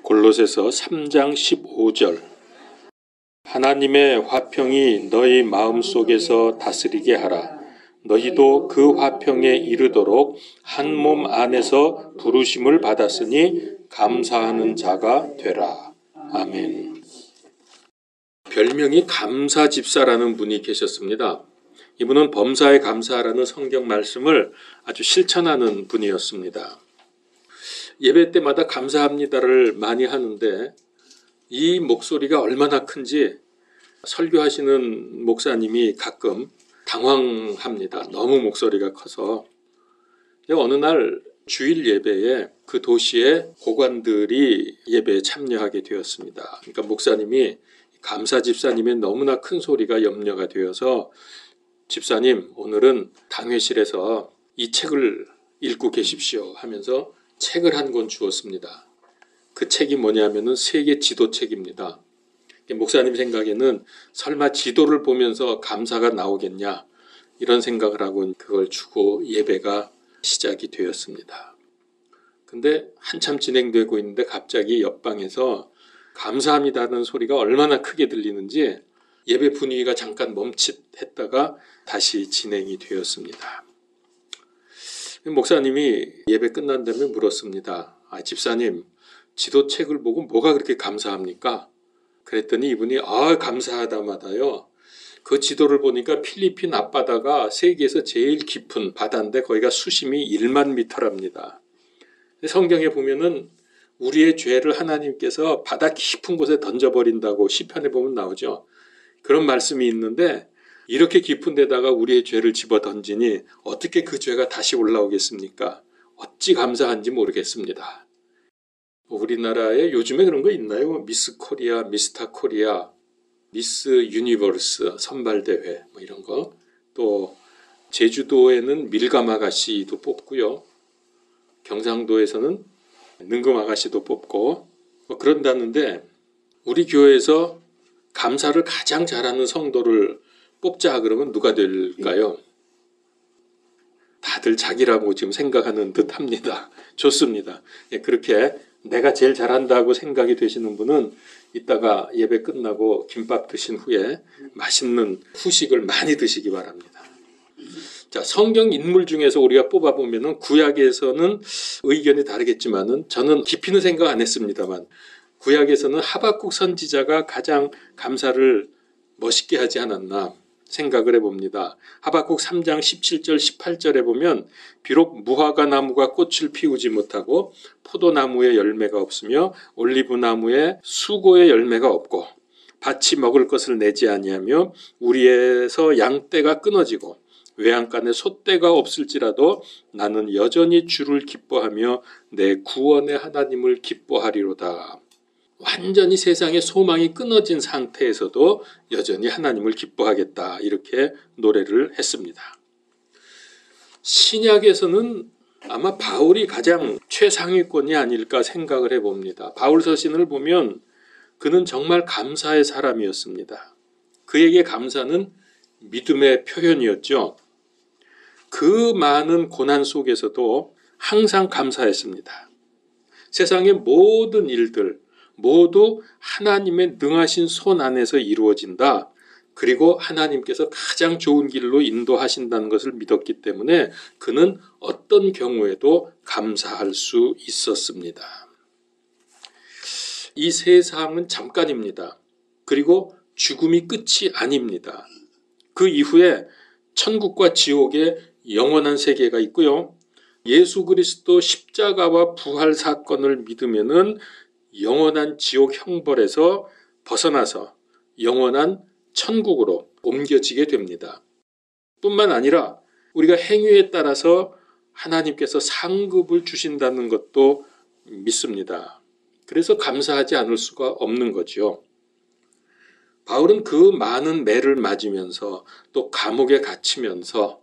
골로새서 3장 15절. 하나님의 화평이 너희 마음속에서 다스리게 하라. 너희도 그 화평에 이르도록 한 몸 안에서 부르심을 받았으니 감사하는 자가 되라. 아멘. 별명이 감사집사라는 분이 계셨습니다. 이분은 범사에 감사하라는 성경 말씀을 아주 실천하는 분이었습니다. 예배 때마다 감사합니다를 많이 하는데 이 목소리가 얼마나 큰지 설교하시는 목사님이 가끔 당황합니다. 너무 목소리가 커서. 어느 날 주일 예배에 그 도시의 고관들이 예배에 참여하게 되었습니다. 그러니까 목사님이 감사 집사님의 너무나 큰 소리가 염려가 되어서 집사님, 오늘은 당회실에서 이 책을 읽고 계십시오 하면서 책을 한 권 주었습니다. 그 책이 뭐냐면은 세계 지도책입니다. 목사님 생각에는 설마 지도를 보면서 감사가 나오겠냐 이런 생각을 하고 그걸 주고 예배가 시작이 되었습니다. 근데 한참 진행되고 있는데 갑자기 옆방에서 감사합니다는 소리가 얼마나 크게 들리는지 예배 분위기가 잠깐 멈칫했다가 다시 진행이 되었습니다. 목사님이 예배 끝난 다음에 물었습니다. 집사님, 지도책을 보고 뭐가 그렇게 감사합니까? 그랬더니 이분이 감사하다마다요. 그 지도를 보니까 필리핀 앞바다가 세계에서 제일 깊은 바다인데 거기가 수심이 1만 미터랍니다. 성경에 보면은 우리의 죄를 하나님께서 바다 깊은 곳에 던져버린다고 시편에 보면 나오죠. 그런 말씀이 있는데 이렇게 깊은 데다가 우리의 죄를 집어 던지니 어떻게 그 죄가 다시 올라오겠습니까? 어찌 감사한지 모르겠습니다. 우리나라에 요즘에 그런 거 있나요? 미스 코리아, 미스터 코리아, 미스 유니버스 선발대회 이런 거. 또 제주도에는 밀감 아가씨도 뽑고요. 경상도에서는 능금 아가씨도 뽑고 그런다는데 우리 교회에서 감사를 가장 잘하는 성도를 뽑자 그러면 누가 될까요? 다들 자기라고 지금 생각하는 듯 합니다. 좋습니다. 그렇게 내가 제일 잘한다고 생각이 되시는 분은 이따가 예배 끝나고 김밥 드신 후에 맛있는 후식을 많이 드시기 바랍니다. 자, 성경 인물 중에서 우리가 뽑아보면은 구약에서는 의견이 다르겠지만은 저는 깊이는 생각 안 했습니다만 구약에서는 하박국 선지자가 가장 감사를 멋있게 하지 않았나 생각을 해봅니다. 하박국 3장 17절 18절에 보면 비록 무화과 나무가 꽃을 피우지 못하고 포도나무에 열매가 없으며 올리브나무에 수고의 열매가 없고 밭이 먹을 것을 내지 아니하며 우리에서 양떼가 끊어지고 외양간에 소떼가 없을지라도 나는 여전히 주를 기뻐하며 내 구원의 하나님을 기뻐하리로다. 완전히 세상의 소망이 끊어진 상태에서도 여전히 하나님을 기뻐하겠다 이렇게 노래를 했습니다. 신약에서는 아마 바울이 가장 최상위권이 아닐까 생각을 해봅니다. 바울 서신을 보면 그는 정말 감사의 사람이었습니다. 그에게 감사는 믿음의 표현이었죠. 그 많은 고난 속에서도 항상 감사했습니다. 세상의 모든 일들 모두 하나님의 능하신 손 안에서 이루어진다. 그리고 하나님께서 가장 좋은 길로 인도하신다는 것을 믿었기 때문에 그는 어떤 경우에도 감사할 수 있었습니다. 이 세상은 잠깐입니다. 그리고 죽음이 끝이 아닙니다. 그 이후에 천국과 지옥의 영원한 세계가 있고요. 예수 그리스도 십자가와 부활 사건을 믿으면은 영원한 지옥 형벌에서 벗어나서 영원한 천국으로 옮겨지게 됩니다. 뿐만 아니라 우리가 행위에 따라서 하나님께서 상급을 주신다는 것도 믿습니다. 그래서 감사하지 않을 수가 없는 거죠. 바울은 그 많은 매를 맞으면서 또 감옥에 갇히면서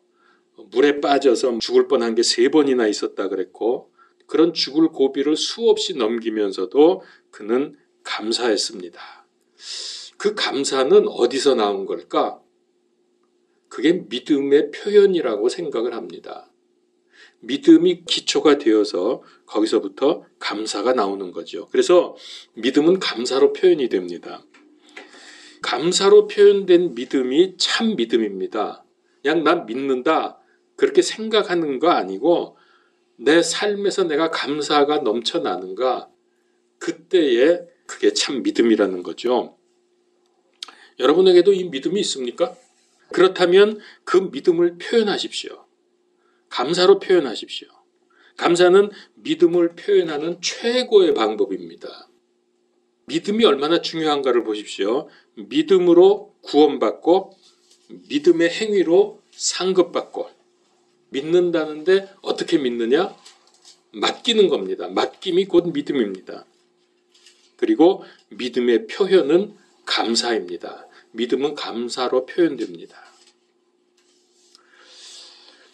물에 빠져서 죽을 뻔한 게 3번이나 있었다 그랬고 그런 죽을 고비를 수없이 넘기면서도 그는 감사했습니다. 그 감사는 어디서 나온 걸까? 그게 믿음의 표현이라고 생각을 합니다. 믿음이 기초가 되어서 거기서부터 감사가 나오는 거죠. 그래서 믿음은 감사로 표현이 됩니다. 감사로 표현된 믿음이 참 믿음입니다. 그냥 난 믿는다 그렇게 생각하는 거 아니고 내 삶에서 내가 감사가 넘쳐나는가, 그때에 그게 참 믿음이라는 거죠. 여러분에게도 이 믿음이 있습니까? 그렇다면 그 믿음을 표현하십시오. 감사로 표현하십시오. 감사는 믿음을 표현하는 최고의 방법입니다. 믿음이 얼마나 중요한가를 보십시오. 믿음으로 구원받고 믿음의 행위로 상급받고, 믿는다는데 어떻게 믿느냐? 맡기는 겁니다. 맡김이 곧 믿음입니다. 그리고 믿음의 표현은 감사입니다. 믿음은 감사로 표현됩니다.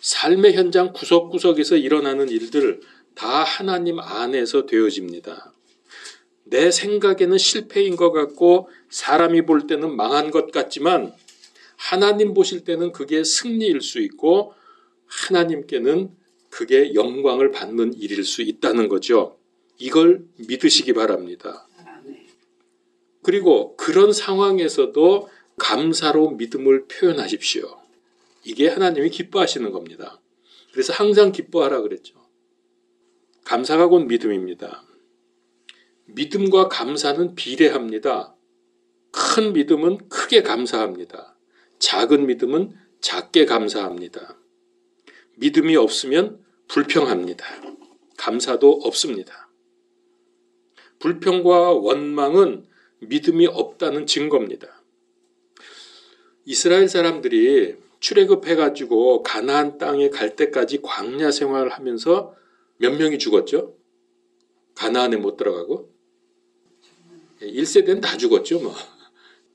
삶의 현장 구석구석에서 일어나는 일들 다 하나님 안에서 되어집니다. 내 생각에는 실패인 것 같고 사람이 볼 때는 망한 것 같지만 하나님 보실 때는 그게 승리일 수 있고 하나님께는 그게 영광을 받는 일일 수 있다는 거죠. 이걸 믿으시기 바랍니다. 그리고 그런 상황에서도 감사로 믿음을 표현하십시오. 이게 하나님이 기뻐하시는 겁니다. 그래서 항상 기뻐하라 그랬죠. 감사가 곧 믿음입니다. 믿음과 감사는 비례합니다. 큰 믿음은 크게 감사합니다. 작은 믿음은 작게 감사합니다. 믿음이 없으면 불평합니다. 감사도 없습니다. 불평과 원망은 믿음이 없다는 증거입니다. 이스라엘 사람들이 출애굽해가지고 가나안 땅에 갈 때까지 광야 생활을 하면서 몇 명이 죽었죠? 가나안에 못 들어가고 1세대는 다 죽었죠. 뭐.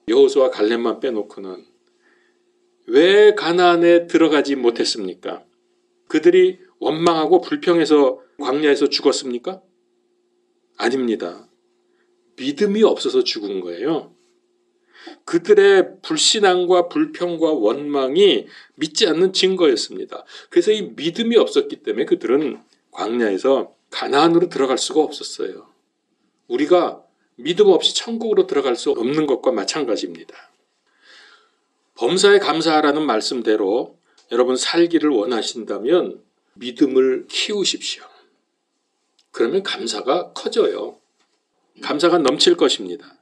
여호수아 갈렙만 빼놓고는. 왜 가나안에 들어가지 못했습니까? 그들이 원망하고 불평해서 광야에서 죽었습니까? 아닙니다. 믿음이 없어서 죽은 거예요. 그들의 불신앙과 불평과 원망이 믿지 않는 증거였습니다. 그래서 이 믿음이 없었기 때문에 그들은 광야에서 가나안으로 들어갈 수가 없었어요. 우리가 믿음 없이 천국으로 들어갈 수 없는 것과 마찬가지입니다. 범사에 감사하라는 말씀대로 여러분 살기를 원하신다면 믿음을 키우십시오. 그러면 감사가 커져요. 감사가 넘칠 것입니다.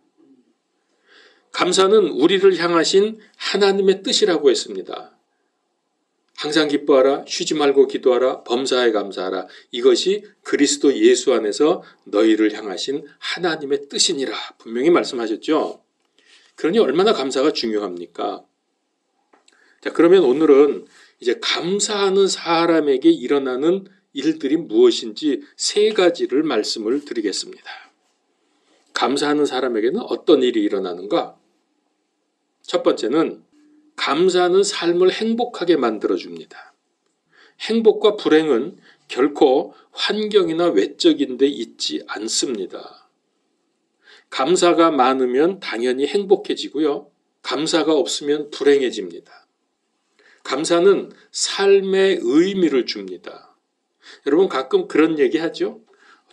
감사는 우리를 향하신 하나님의 뜻이라고 했습니다. 항상 기뻐하라, 쉬지 말고 기도하라, 범사에 감사하라. 이것이 그리스도 예수 안에서 너희를 향하신 하나님의 뜻이니라. 분명히 말씀하셨죠. 그러니 얼마나 감사가 중요합니까? 자, 그러면 오늘은 이제 감사하는 사람에게 일어나는 일들이 무엇인지 세 가지를 말씀을 드리겠습니다. 감사하는 사람에게는 어떤 일이 일어나는가? 첫 번째는 감사는 삶을 행복하게 만들어줍니다. 행복과 불행은 결코 환경이나 외적인 데 있지 않습니다. 감사가 많으면 당연히 행복해지고요. 감사가 없으면 불행해집니다. 감사는 삶의 의미를 줍니다. 여러분 가끔 그런 얘기 하죠?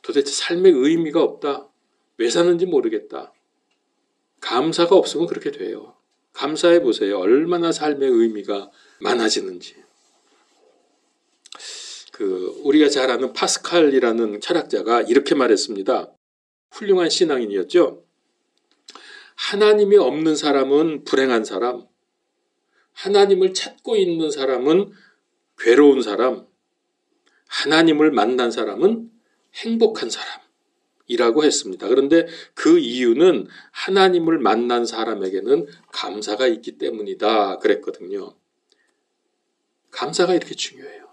도대체 삶의 의미가 없다. 왜 사는지 모르겠다. 감사가 없으면 그렇게 돼요. 감사해 보세요. 얼마나 삶의 의미가 많아지는지. 우리가 잘 아는 파스칼이라는 철학자가 이렇게 말했습니다. 훌륭한 신앙인이었죠. 하나님이 없는 사람은 불행한 사람, 하나님을 찾고 있는 사람은 괴로운 사람, 하나님을 만난 사람은 행복한 사람이라고 했습니다. 그런데 그 이유는 하나님을 만난 사람에게는 감사가 있기 때문이다 그랬거든요. 감사가 이렇게 중요해요.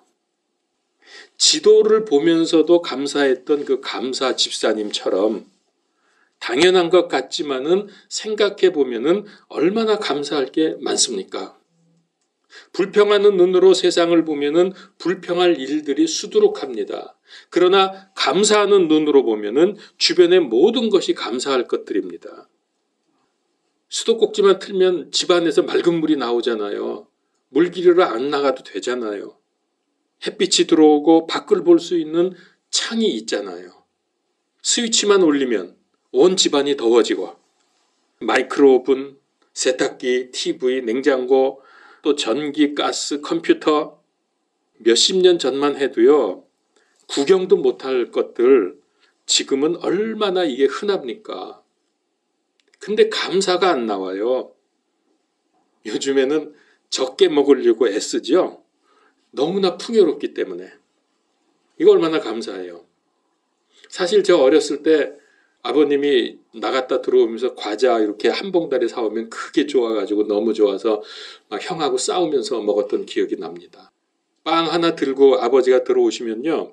지도를 보면서도 감사했던 그 감사 집사님처럼 당연한 것 같지만은 생각해 보면은 얼마나 감사할 게 많습니까? 불평하는 눈으로 세상을 보면은 불평할 일들이 수두룩합니다. 그러나 감사하는 눈으로 보면은 주변의 모든 것이 감사할 것들입니다. 수도꼭지만 틀면 집안에서 맑은 물이 나오잖아요. 물기르러 안 나가도 되잖아요. 햇빛이 들어오고 밖을 볼 수 있는 창이 있잖아요. 스위치만 올리면 온 집안이 더워지고 마이크로오븐, 세탁기, TV, 냉장고, 또 전기, 가스, 컴퓨터 몇십 년 전만 해도요. 구경도 못할 것들 지금은 얼마나 이게 흔합니까? 근데 감사가 안 나와요. 요즘에는 적게 먹으려고 애쓰죠. 너무나 풍요롭기 때문에. 이거 얼마나 감사해요. 사실 저 어렸을 때 아버님이 나갔다 들어오면서 과자 이렇게 한 봉다리 사오면 그게 좋아가지고 너무 좋아서 막 형하고 싸우면서 먹었던 기억이 납니다. 빵 하나 들고 아버지가 들어오시면요.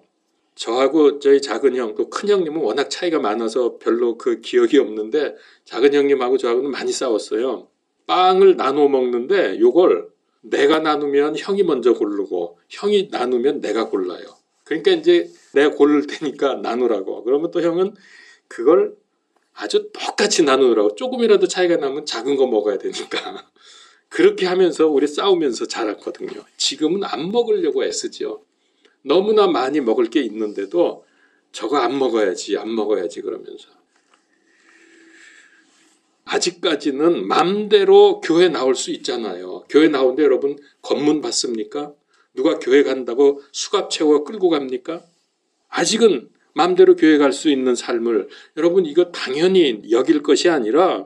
저하고 저희 작은 형, 또 큰 형님은 워낙 차이가 많아서 별로 그 기억이 없는데 작은 형님하고 저하고는 많이 싸웠어요. 빵을 나눠 먹는데 요걸 내가 나누면 형이 먼저 고르고 형이 나누면 내가 골라요. 그러니까 이제 내가 고를 테니까 나누라고. 그러면 또 형은 그걸 아주 똑같이 나누라고. 조금이라도 차이가 나면 작은 거 먹어야 되니까. 그렇게 하면서 우리 싸우면서 자랐거든요. 지금은 안 먹으려고 애쓰죠. 너무나 많이 먹을 게 있는데도 저거 안 먹어야지 그러면서. 아직까지는 맘대로 교회 나올 수 있잖아요. 교회 나오는데 여러분 검문 받습니까? 누가 교회 간다고 수갑 채워 끌고 갑니까? 아직은 맘대로 교회 갈 수 있는 삶을 여러분 이거 당연히 여길 것이 아니라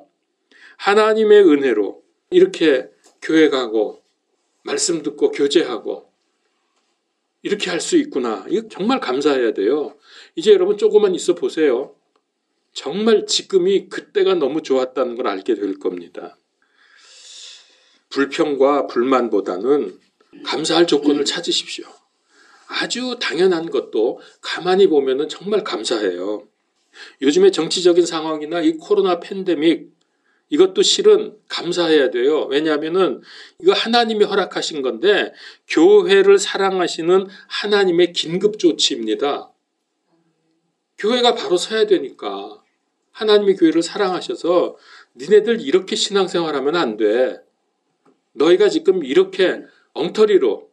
하나님의 은혜로 이렇게 교회 가고 말씀 듣고 교제하고 이렇게 할 수 있구나. 이거 정말 감사해야 돼요. 이제 여러분 조금만 있어 보세요. 정말 지금이 그때가 너무 좋았다는 걸 알게 될 겁니다. 불평과 불만보다는 감사할 조건을 찾으십시오. 아주 당연한 것도 가만히 보면은 정말 감사해요. 요즘의 정치적인 상황이나 이 코로나 팬데믹 이것도 실은 감사해야 돼요. 왜냐하면은 이거 하나님이 허락하신 건데 교회를 사랑하시는 하나님의 긴급 조치입니다. 교회가 바로 서야 되니까 하나님이 교회를 사랑하셔서 니네들 이렇게 신앙생활하면 안 돼. 너희가 지금 이렇게 엉터리로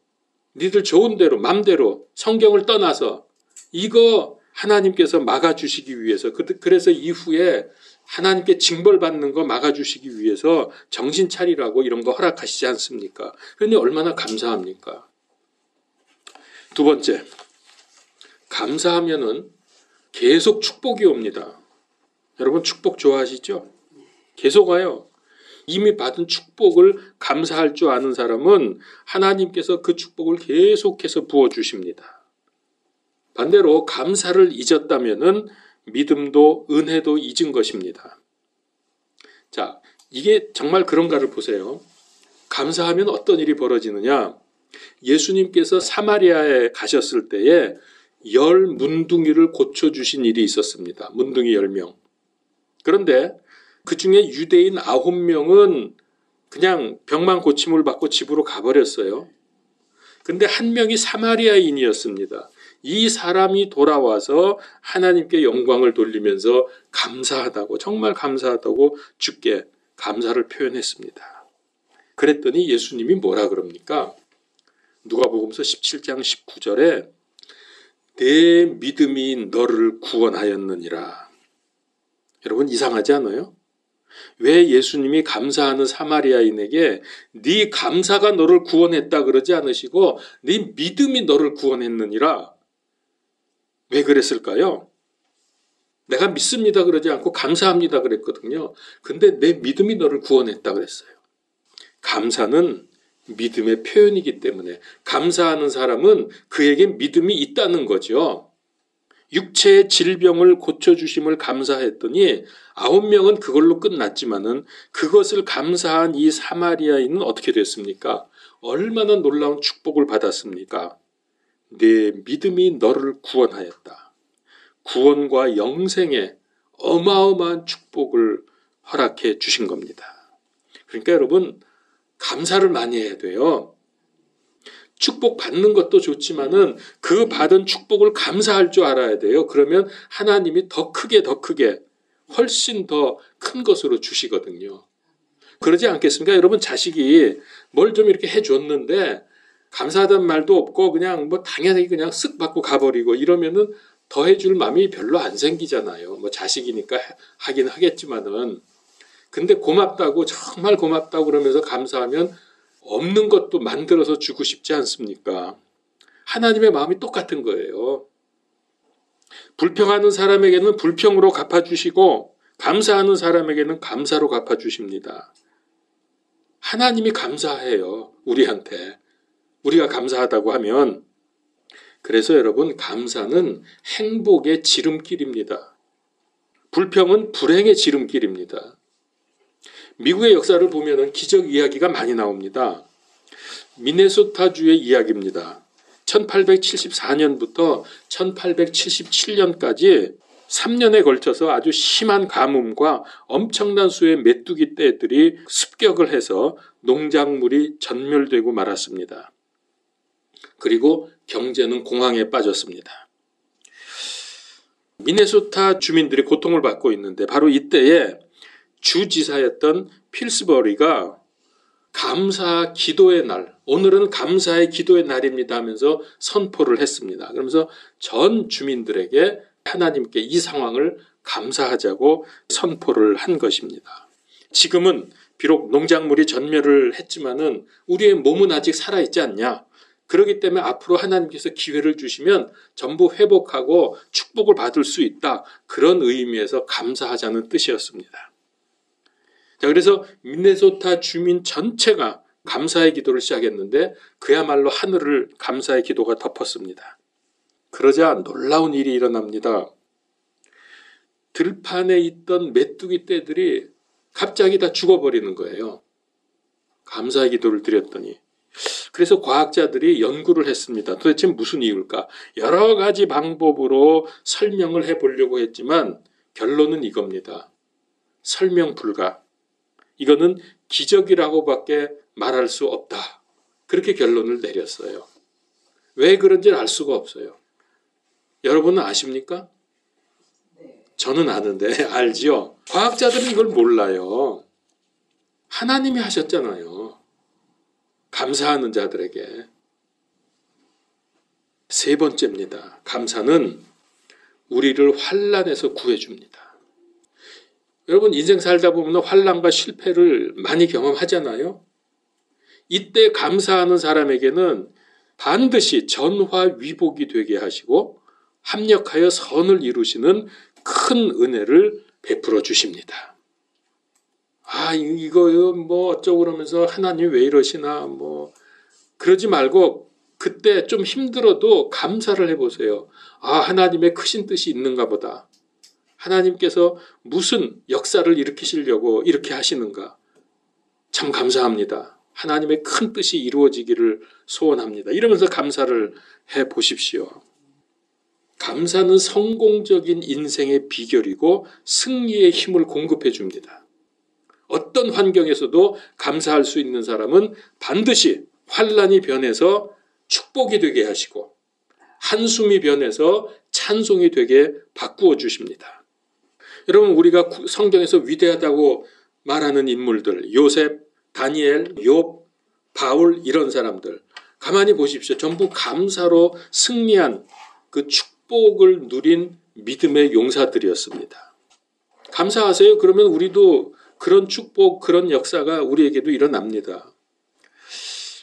니들 좋은 대로 맘대로 성경을 떠나서 이거 하나님께서 막아주시기 위해서 그래서 이후에 하나님께 징벌받는 거 막아주시기 위해서 정신 차리라고 이런 거 허락하시지 않습니까? 그러니 얼마나 감사합니까? 두 번째, 감사하면은 계속 축복이 옵니다. 여러분 축복 좋아하시죠? 계속 와요. 이미 받은 축복을 감사할 줄 아는 사람은 하나님께서 그 축복을 계속해서 부어주십니다. 반대로 감사를 잊었다면은 믿음도 은혜도 잊은 것입니다. 자, 이게 정말 그런가를 보세요. 감사하면 어떤 일이 벌어지느냐? 예수님께서 사마리아에 가셨을 때에 10 문둥이를 고쳐주신 일이 있었습니다. 문둥이 10명. 그런데 그 중에 유대인 9명은 그냥 병만 고침을 받고 집으로 가버렸어요. 근데 한 명이 사마리아인이었습니다. 이 사람이 돌아와서 하나님께 영광을 돌리면서 감사하다고, 정말 감사하다고 주께 감사를 표현했습니다. 그랬더니 예수님이 뭐라 그럽니까? 누가복음서 17장 19절에 내 믿음이 너를 구원하였느니라. 여러분 이상하지 않아요? 왜 예수님이 감사하는 사마리아인에게 네 감사가 너를 구원했다 그러지 않으시고 네 믿음이 너를 구원했느니라? 왜 그랬을까요? 내가 믿습니다 그러지 않고 감사합니다 그랬거든요. 근데 내 믿음이 너를 구원했다 그랬어요. 감사는 믿음의 표현이기 때문에 감사하는 사람은 그에게 믿음이 있다는 거죠. 육체의 질병을 고쳐주심을 감사했더니 9명은 그걸로 끝났지만은 그것을 감사한 이 사마리아인은 어떻게 됐습니까? 얼마나 놀라운 축복을 받았습니까? 내 믿음이 너를 구원하였다. 구원과 영생의 어마어마한 축복을 허락해 주신 겁니다. 그러니까 여러분 감사를 많이 해야 돼요. 축복 받는 것도 좋지만은 그 받은 축복을 감사할 줄 알아야 돼요. 그러면 하나님이 더 크게 훨씬 더 큰 것으로 주시거든요. 그러지 않겠습니까? 여러분 자식이 뭘 좀 이렇게 해줬는데 감사하다는 말도 없고 그냥 뭐 당연히 그냥 쓱 받고 가버리고 이러면은 더해줄 마음이 별로 안 생기잖아요. 뭐 자식이니까 하긴 하겠지만은. 근데 고맙다고, 정말 고맙다고 그러면서 감사하면 없는 것도 만들어서 주고 싶지 않습니까? 하나님의 마음이 똑같은 거예요. 불평하는 사람에게는 불평으로 갚아주시고 감사하는 사람에게는 감사로 갚아주십니다. 하나님이 감사해요. 우리한테. 우리가 감사하다고 하면. 그래서 여러분, 감사는 행복의 지름길입니다. 불평은 불행의 지름길입니다. 미국의 역사를 보면 기적 이야기가 많이 나옵니다. 미네소타주의 이야기입니다. 1874년부터 1877년까지 3년에 걸쳐서 아주 심한 가뭄과 엄청난 수의 메뚜기 떼들이 습격을 해서 농작물이 전멸되고 말았습니다. 그리고 경제는 공황에 빠졌습니다. 미네소타 주민들이 고통을 받고 있는데 바로 이때에 주지사였던 필스버리가 감사 기도의 날, 오늘은 감사의 기도의 날입니다 하면서 선포를 했습니다. 그러면서 전 주민들에게 하나님께 이 상황을 감사하자고 선포를 한 것입니다. 지금은 비록 농작물이 전멸을 했지만은 우리의 몸은 아직 살아있지 않냐? 그렇기 때문에 앞으로 하나님께서 기회를 주시면 전부 회복하고 축복을 받을 수 있다. 그런 의미에서 감사하자는 뜻이었습니다. 자, 그래서 미네소타 주민 전체가 감사의 기도를 시작했는데 그야말로 하늘을 감사의 기도가 덮었습니다. 그러자 놀라운 일이 일어납니다. 들판에 있던 메뚜기 떼들이 갑자기 다 죽어버리는 거예요. 감사의 기도를 드렸더니. 그래서 과학자들이 연구를 했습니다. 도대체 무슨 이유일까? 여러 가지 방법으로 설명을 해보려고 했지만 결론은 이겁니다. 설명 불가. 이거는 기적이라고밖에 말할 수 없다. 그렇게 결론을 내렸어요. 왜 그런지를 알 수가 없어요. 여러분은 아십니까? 저는 아는데 알지요. 과학자들은 이걸 몰라요. 하나님이 하셨잖아요. 감사하는 자들에게. 세 번째입니다. 감사는 우리를 환난에서 구해줍니다. 여러분 인생 살다 보면 환난과 실패를 많이 경험하잖아요. 이때 감사하는 사람에게는 반드시 전화위복이 되게 하시고 합력하여 선을 이루시는 큰 은혜를 베풀어 주십니다. 이거요 뭐 어쩌고 그러면서 하나님 왜 이러시나 뭐 그러지 말고 그때 좀 힘들어도 감사를 해보세요. 하나님의 크신 뜻이 있는가 보다. 하나님께서 무슨 역사를 일으키시려고 이렇게 하시는가. 참 감사합니다. 하나님의 큰 뜻이 이루어지기를 소원합니다. 이러면서 감사를 해보십시오. 감사는 성공적인 인생의 비결이고 승리의 힘을 공급해 줍니다. 어떤 환경에서도 감사할 수 있는 사람은 반드시 환난이 변해서 축복이 되게 하시고 한숨이 변해서 찬송이 되게 바꾸어 주십니다. 여러분 우리가 성경에서 위대하다고 말하는 인물들 요셉, 다니엘, 욥, 바울 이런 사람들 가만히 보십시오. 전부 감사로 승리한 그 축복을 누린 믿음의 용사들이었습니다. 감사하세요. 그러면 우리도 그런 축복, 그런 역사가 우리에게도 일어납니다.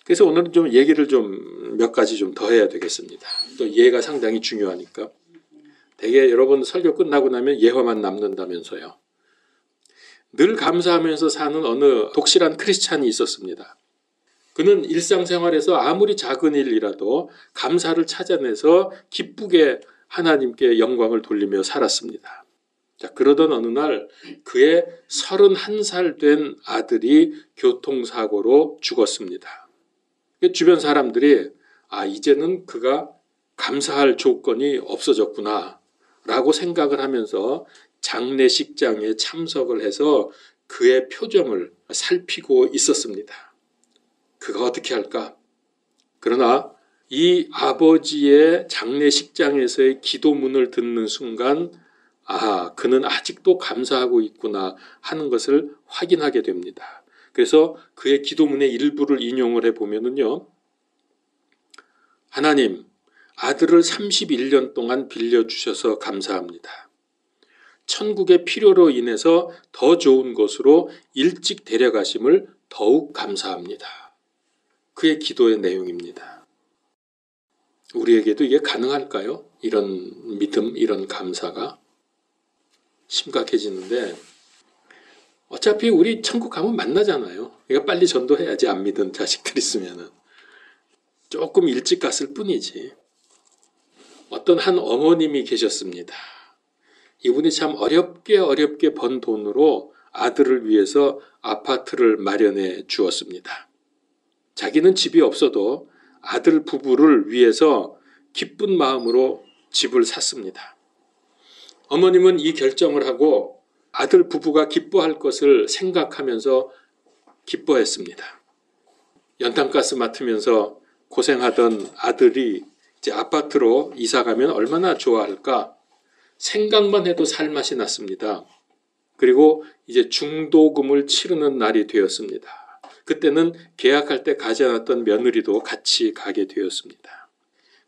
그래서 오늘은 좀 얘기를 좀 몇 가지 좀 더 해야 되겠습니다. 또 예가 상당히 중요하니까. 대개 여러분 설교 끝나고 나면 예화만 남는다면서요. 늘 감사하면서 사는 어느 독실한 크리스찬이 있었습니다. 그는 일상생활에서 아무리 작은 일이라도 감사를 찾아내서 기쁘게 하나님께 영광을 돌리며 살았습니다. 자, 그러던 어느 날 그의 31살 된 아들이 교통사고로 죽었습니다. 주변 사람들이 이제는 그가 감사할 조건이 없어졌구나 라고 생각을 하면서 장례식장에 참석을 해서 그의 표정을 살피고 있었습니다. 그가 어떻게 할까? 그러나 이 아버지의 장례식장에서의 기도문을 듣는 순간 그는 아직도 감사하고 있구나 하는 것을 확인하게 됩니다. 그래서 그의 기도문의 일부를 인용을 해보면요. 하나님, 아들을 31년 동안 빌려주셔서 감사합니다. 천국의 필요로 인해서 더 좋은 곳으로 일찍 데려가심을 더욱 감사합니다. 그의 기도의 내용입니다. 우리에게도 이게 가능할까요? 이런 믿음, 이런 감사가 심각해지는데 어차피 우리 천국 가면 만나잖아요. 그러니까 빨리 전도해야지 안 믿은 자식들 있으면은. 조금 일찍 갔을 뿐이지. 어떤 한 어머님이 계셨습니다. 이분이 참 어렵게 번 돈으로 아들을 위해서 아파트를 마련해 주었습니다. 자기는 집이 없어도 아들 부부를 위해서 기쁜 마음으로 집을 샀습니다. 어머님은 이 결정을 하고 아들 부부가 기뻐할 것을 생각하면서 기뻐했습니다. 연탄가스 맡으면서 고생하던 아들이 이제 아파트로 이사 가면 얼마나 좋아할까? 생각만 해도 살맛이 났습니다. 그리고 이제 중도금을 치르는 날이 되었습니다. 그때는 계약할 때 가지 않았던 며느리도 같이 가게 되었습니다.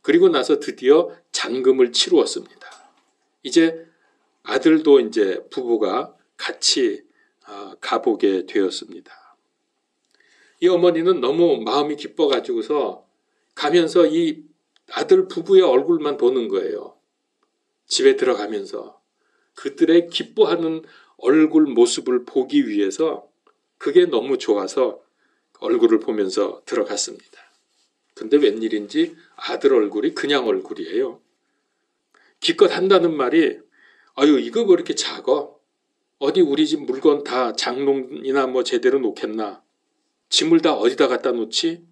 그리고 나서 드디어 잔금을 치루었습니다. 이제 아들도 이제 부부가 같이 가보게 되었습니다. 이 어머니는 너무 마음이 기뻐가지고서 가면서 이 아들 부부의 얼굴만 보는 거예요. 집에 들어가면서 그들의 기뻐하는 얼굴 모습을 보기 위해서 그게 너무 좋아서 얼굴을 보면서 들어갔습니다. 근데 웬일인지 아들 얼굴이 그냥 얼굴이에요. 기껏 한다는 말이 아유 이거 왜 이렇게 작아? 어디 우리 집 물건 다 장롱이나 뭐 제대로 놓겠나? 짐을 다 어디다 갖다 놓지?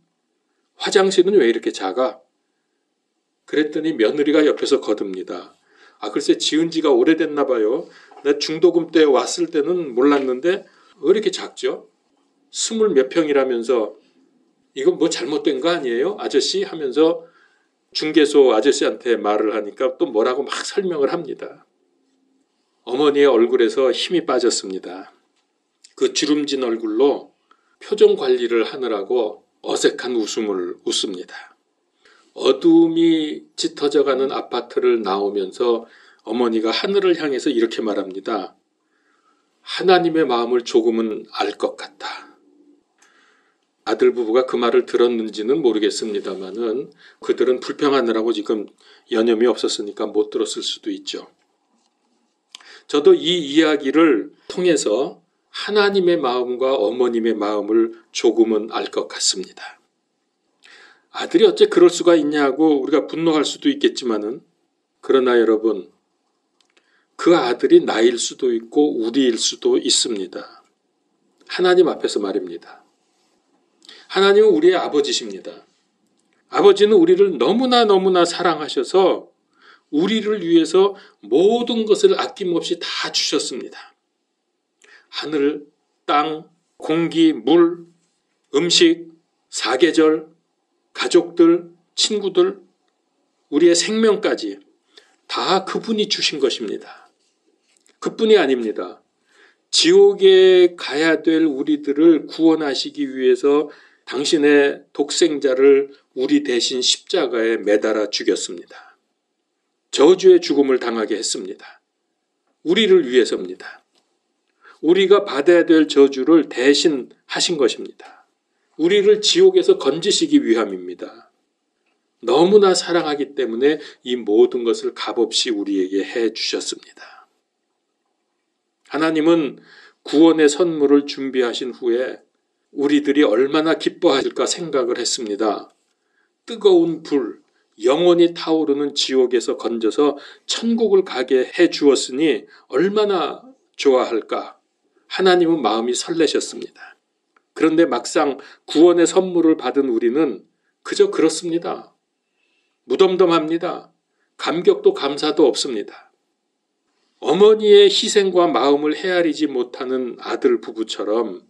화장실은 왜 이렇게 작아? 그랬더니 며느리가 옆에서 거듭니다. 글쎄 지은 지가 오래됐나 봐요. 나 중도금 때 왔을 때는 몰랐는데 왜 이렇게 작죠? 20몇 평이라면서 이건 뭐 잘못된 거 아니에요? 아저씨 하면서 중개소 아저씨한테 말을 하니까 또 뭐라고 막 설명을 합니다. 어머니의 얼굴에서 힘이 빠졌습니다. 그 주름진 얼굴로 표정 관리를 하느라고 어색한 웃음을 웃습니다. 어둠이 짙어져가는 아파트를 나오면서 어머니가 하늘을 향해서 이렇게 말합니다. 하나님의 마음을 조금은 알 것 같다. 아들 부부가 그 말을 들었는지는 모르겠습니다만은 그들은 불평하느라고 지금 여념이 없었으니까 못 들었을 수도 있죠. 저도 이 이야기를 통해서 하나님의 마음과 어머님의 마음을 조금은 알 것 같습니다. 아들이 어째 그럴 수가 있냐고 우리가 분노할 수도 있겠지만은 그러나 여러분 그 아들이 나일 수도 있고 우리일 수도 있습니다. 하나님 앞에서 말입니다. 하나님은 우리의 아버지십니다. 아버지는 우리를 너무나 사랑하셔서 우리를 위해서 모든 것을 아낌없이 다 주셨습니다. 하늘, 땅, 공기, 물, 음식, 사계절, 가족들, 친구들, 우리의 생명까지 다 그분이 주신 것입니다. 그뿐이 아닙니다. 지옥에 가야 될 우리들을 구원하시기 위해서 당신의 독생자를 우리 대신 십자가에 매달아 죽였습니다. 저주의 죽음을 당하게 했습니다. 우리를 위해서입니다. 우리가 받아야 될 저주를 대신 하신 것입니다. 우리를 지옥에서 건지시기 위함입니다. 너무나 사랑하기 때문에 이 모든 것을 값없이 우리에게 해 주셨습니다. 하나님은 구원의 선물을 준비하신 후에 우리들이 얼마나 기뻐하실까 생각을 했습니다. 뜨거운 불, 영원히 타오르는 지옥에서 건져서 천국을 가게 해 주었으니 얼마나 좋아할까. 하나님은 마음이 설레셨습니다. 그런데 막상 구원의 선물을 받은 우리는 그저 그렇습니다. 무덤덤합니다. 감격도 감사도 없습니다. 어머니의 희생과 마음을 헤아리지 못하는 아들 부부처럼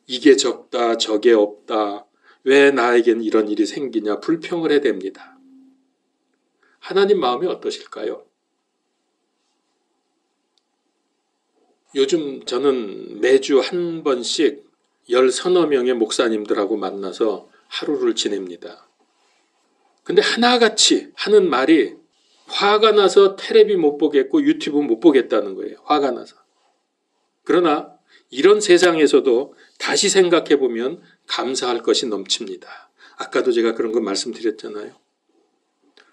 이게 적다 저게 없다 왜 나에겐 이런 일이 생기냐 불평을 해댑니다. 하나님 마음이 어떠실까요? 요즘 저는 매주 한 번씩 10서너 명의 목사님들하고 만나서 하루를 지냅니다. 근데 하나같이 하는 말이 화가 나서 텔레비 못 보겠고 유튜브 못 보겠다는 거예요. 화가 나서. 그러나 이런 세상에서도 다시 생각해 보면 감사할 것이 넘칩니다. 아까도 제가 그런 거 말씀드렸잖아요.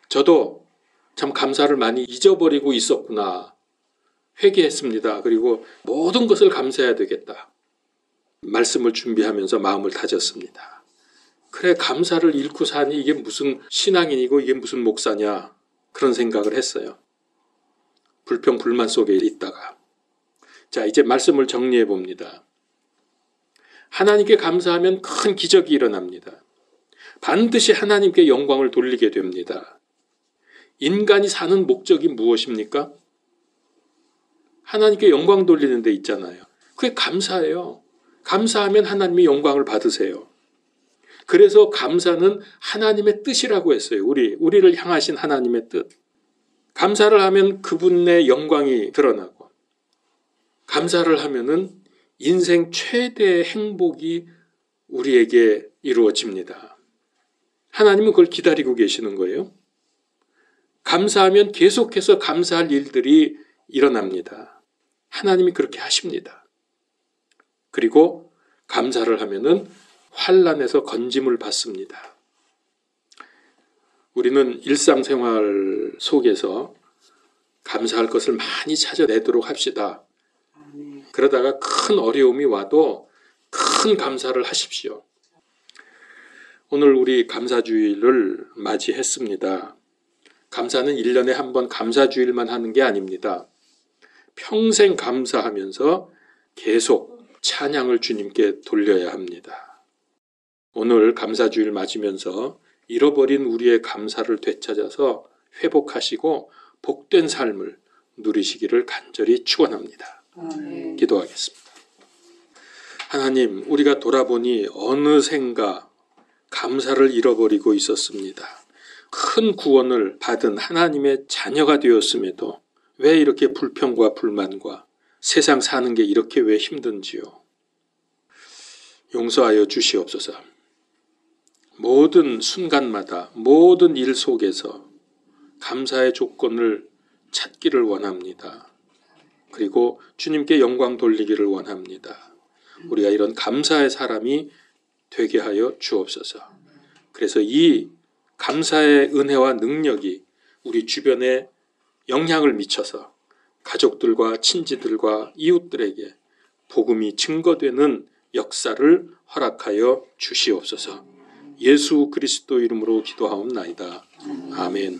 저도 참 감사를 많이 잊어버리고 있었구나. 회개했습니다. 그리고 모든 것을 감사해야 되겠다. 말씀을 준비하면서 마음을 다졌습니다. 그래, 감사를 잃고 사니 이게 무슨 신앙인이고 이게 무슨 목사냐, 그런 생각을 했어요. 불평 불만 속에 있다가. 자, 이제 말씀을 정리해 봅니다. 하나님께 감사하면 큰 기적이 일어납니다. 반드시 하나님께 영광을 돌리게 됩니다. 인간이 사는 목적이 무엇입니까? 하나님께 영광 돌리는 데 있잖아요. 그게 감사예요. 감사하면 하나님의 영광을 받으세요. 그래서 감사는 하나님의 뜻이라고 했어요. 우리를 향하신 하나님의 뜻. 감사를 하면 그분의 영광이 드러나고, 감사를 하면은 인생 최대의 행복이 우리에게 이루어집니다. 하나님은 그걸 기다리고 계시는 거예요. 감사하면 계속해서 감사할 일들이 일어납니다. 하나님이 그렇게 하십니다. 그리고 감사를 하면은 환난에서 건짐을 받습니다. 우리는 일상생활 속에서 감사할 것을 많이 찾아내도록 합시다. 그러다가 큰 어려움이 와도 큰 감사를 하십시오. 오늘 우리 감사주일을 맞이했습니다. 감사는 1년에 한 번 감사주일만 하는 게 아닙니다. 평생 감사하면서 계속 찬양을 주님께 돌려야 합니다. 오늘 감사주일 맞으면서 잃어버린 우리의 감사를 되찾아서 회복하시고 복된 삶을 누리시기를 간절히 축원합니다. 기도하겠습니다. 하나님, 우리가 돌아보니 어느샌가 감사를 잃어버리고 있었습니다. 큰 구원을 받은 하나님의 자녀가 되었음에도 왜 이렇게 불평과 불만과 세상 사는 게 이렇게 왜 힘든지요? 용서하여 주시옵소서. 모든 순간마다 모든 일 속에서 감사의 조건을 찾기를 원합니다. 그리고 주님께 영광 돌리기를 원합니다. 우리가 이런 감사의 사람이 되게 하여 주옵소서. 그래서 이 감사의 은혜와 능력이 우리 주변에 영향을 미쳐서 가족들과 친지들과 이웃들에게 복음이 증거되는 역사를 허락하여 주시옵소서. 예수 그리스도 이름으로 기도하옵나이다. 아멘.